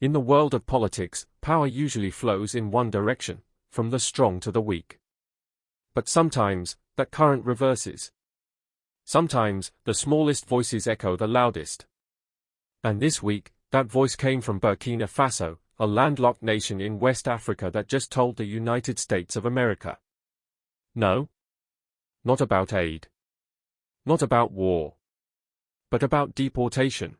In the world of politics, power usually flows in one direction, from the strong to the weak. But sometimes, that current reverses. Sometimes, the smallest voices echo the loudest. And this week, that voice came from Burkina Faso, a landlocked nation in West Africa that just told the United States of America, no. Not about aid. Not about war. But about deportation.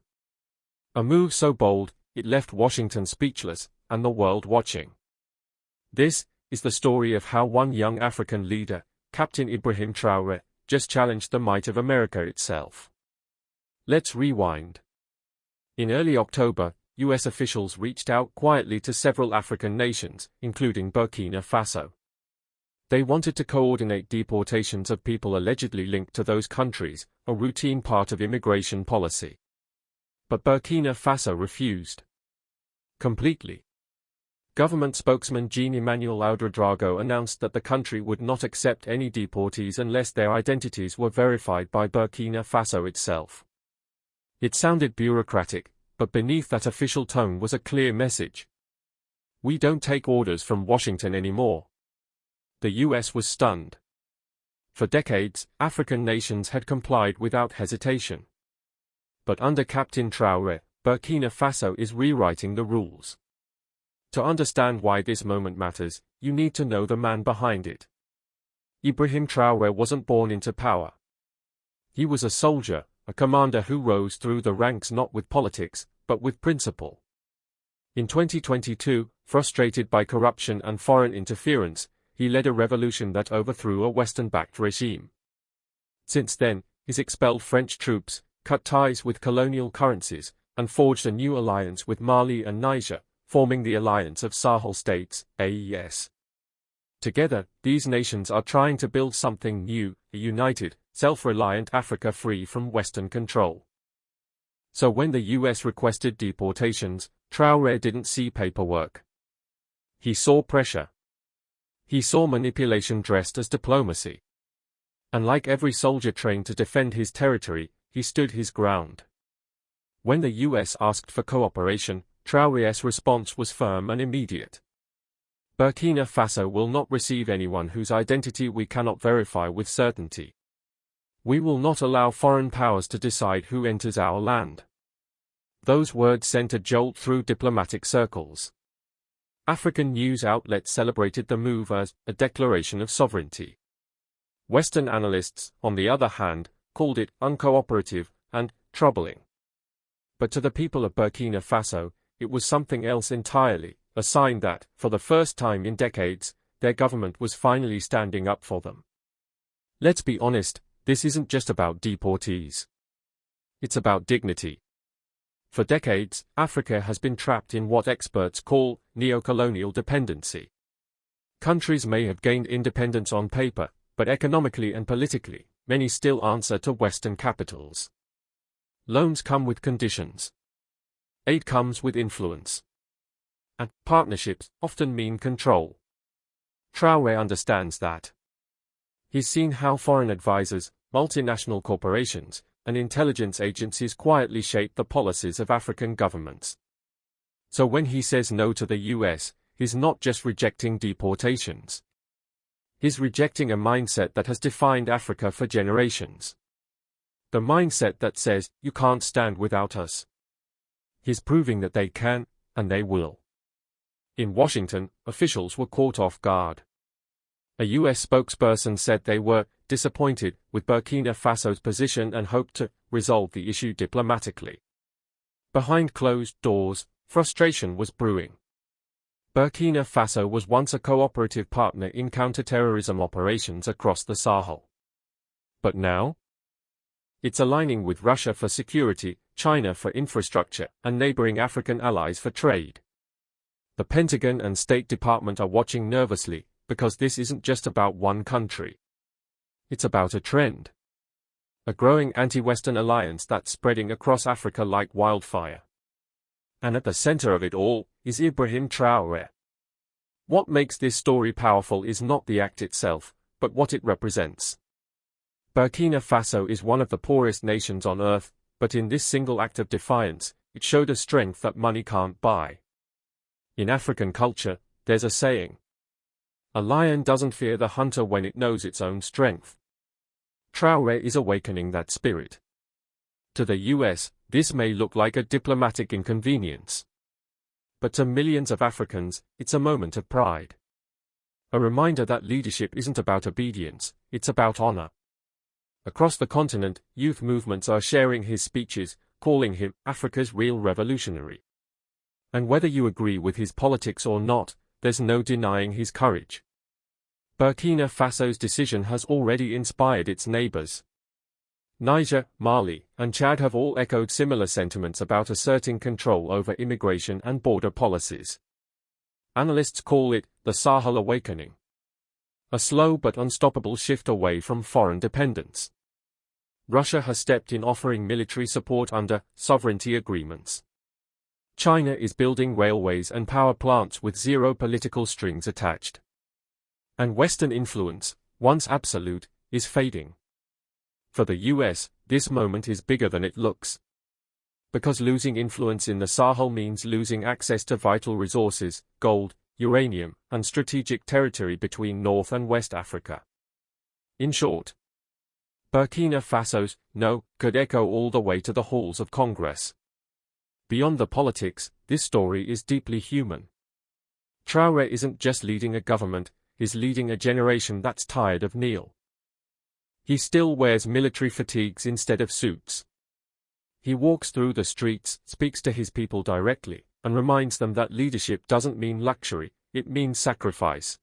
A move so bold, it left Washington speechless, and the world watching. This is the story of how one young African leader, Captain Ibrahim Traoré, just challenged the might of America itself. Let's rewind. In early October, U.S. officials reached out quietly to several African nations, including Burkina Faso. They wanted to coordinate deportations of people allegedly linked to those countries, a routine part of immigration policy. But Burkina Faso refused. Completely. Government spokesman Jean-Emmanuel Ouedraogo announced that the country would not accept any deportees unless their identities were verified by Burkina Faso itself. It sounded bureaucratic, but beneath that official tone was a clear message. We don't take orders from Washington anymore. The US was stunned. For decades, African nations had complied without hesitation. But under Captain Traoré, Burkina Faso is rewriting the rules. To understand why this moment matters, you need to know the man behind it. Ibrahim Traoré wasn't born into power. He was a soldier, a commander who rose through the ranks not with politics, but with principle. In 2022, frustrated by corruption and foreign interference, he led a revolution that overthrew a Western-backed regime. Since then, he's expelled French troops, cut ties with colonial currencies, and forged a new alliance with Mali and Niger, forming the Alliance of Sahel States, AES. Together, these nations are trying to build something new, a united, self-reliant Africa free from Western control. So when the US requested deportations, Traoré didn't see paperwork. He saw pressure. He saw manipulation dressed as diplomacy. And like every soldier trained to defend his territory, he stood his ground. When the US asked for cooperation, Traoré's response was firm and immediate. Burkina Faso will not receive anyone whose identity we cannot verify with certainty. We will not allow foreign powers to decide who enters our land. Those words sent a jolt through diplomatic circles. African news outlets celebrated the move as a declaration of sovereignty. Western analysts, on the other hand, called it uncooperative and troubling. But to the people of Burkina Faso, it was something else entirely, a sign that, for the first time in decades, their government was finally standing up for them. Let's be honest, this isn't just about deportees. It's about dignity. For decades, Africa has been trapped in what experts call neocolonial dependency. Countries may have gained independence on paper, but economically and politically, many still answer to Western capitals. Loans come with conditions. Aid comes with influence. And partnerships often mean control. Traoré understands that. He's seen how foreign advisors, multinational corporations, and intelligence agencies quietly shape the policies of African governments. So when he says no to the US, he's not just rejecting deportations. He's rejecting a mindset that has defined Africa for generations. The mindset that says, you can't stand without us. He's proving that they can, and they will. In Washington, officials were caught off guard. A US spokesperson said they were disappointed with Burkina Faso's position and hoped to resolve the issue diplomatically. Behind closed doors, frustration was brewing. Burkina Faso was once a cooperative partner in counterterrorism operations across the Sahel. But now? It's aligning with Russia for security, China for infrastructure, and neighboring African allies for trade. The Pentagon and State Department are watching nervously, because this isn't just about one country. It's about a trend. A growing anti-Western alliance that's spreading across Africa like wildfire. And at the center of it all is Ibrahim Traoré. What makes this story powerful is not the act itself, but what it represents. Burkina Faso is one of the poorest nations on earth, but in this single act of defiance, it showed a strength that money can't buy. In African culture, there's a saying: a lion doesn't fear the hunter when it knows its own strength. Traore is awakening that spirit. To the US, this may look like a diplomatic inconvenience. But to millions of Africans, it's a moment of pride. A reminder that leadership isn't about obedience, it's about honor. Across the continent, youth movements are sharing his speeches, calling him Africa's real revolutionary. And whether you agree with his politics or not, there's no denying his courage. Burkina Faso's decision has already inspired its neighbors. Niger, Mali, and Chad have all echoed similar sentiments about asserting control over immigration and border policies. Analysts call it the Sahel Awakening. A slow but unstoppable shift away from foreign dependence. Russia has stepped in, offering military support under sovereignty agreements. China is building railways and power plants with zero political strings attached. And Western influence, once absolute, is fading. For the US, this moment is bigger than it looks. Because losing influence in the Sahel means losing access to vital resources, gold, uranium, and strategic territory between North and West Africa. In short, Burkina Faso's no could echo all the way to the halls of Congress. Beyond the politics, this story is deeply human. Traore isn't just leading a government, he's leading a generation that's tired of kneel. He still wears military fatigues instead of suits. He walks through the streets, speaks to his people directly, and reminds them that leadership doesn't mean luxury, it means sacrifice.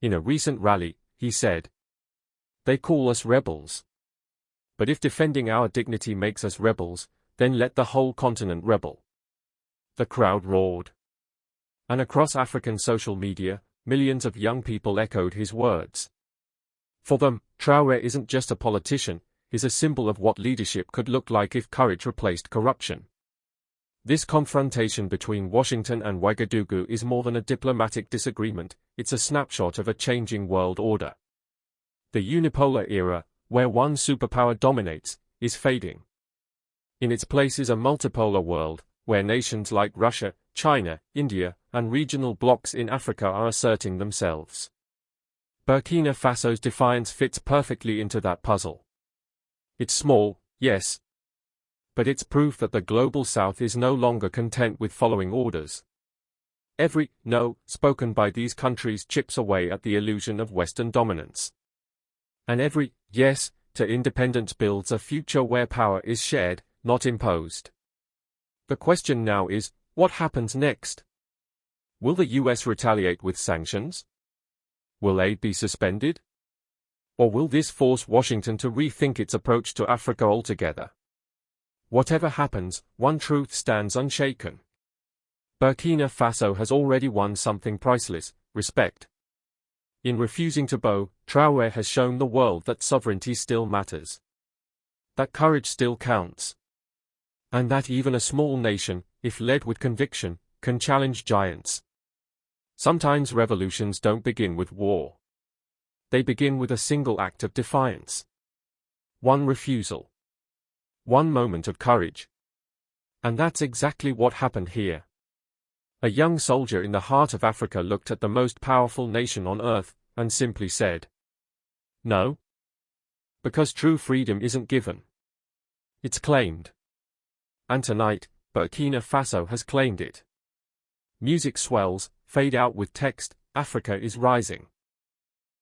In a recent rally, he said, "They call us rebels. But if defending our dignity makes us rebels, then let the whole continent rebel." The crowd roared. And across African social media, millions of young people echoed his words. For them, Traore isn't just a politician, he's a symbol of what leadership could look like if courage replaced corruption. This confrontation between Washington and Ouagadougou is more than a diplomatic disagreement, it's a snapshot of a changing world order. The unipolar era, where one superpower dominates, is fading. In its place is a multipolar world, where nations like Russia, China, India, and regional blocs in Africa are asserting themselves. Burkina Faso's defiance fits perfectly into that puzzle. It's small, yes. But it's proof that the global South is no longer content with following orders. Every no spoken by these countries chips away at the illusion of Western dominance. And every yes to independence builds a future where power is shared, not imposed. The question now is, what happens next? Will the US retaliate with sanctions? Will aid be suspended? Or will this force Washington to rethink its approach to Africa altogether? Whatever happens, one truth stands unshaken. Burkina Faso has already won something priceless: respect. In refusing to bow, Traore has shown the world that sovereignty still matters. That courage still counts. And that even a small nation, if led with conviction, can challenge giants. Sometimes revolutions don't begin with war. They begin with a single act of defiance. One refusal. One moment of courage. And that's exactly what happened here. A young soldier in the heart of Africa looked at the most powerful nation on earth, and simply said, "No." Because true freedom isn't given. It's claimed. And tonight, Burkina Faso has claimed it. Music swells, fade out with text, Africa is rising.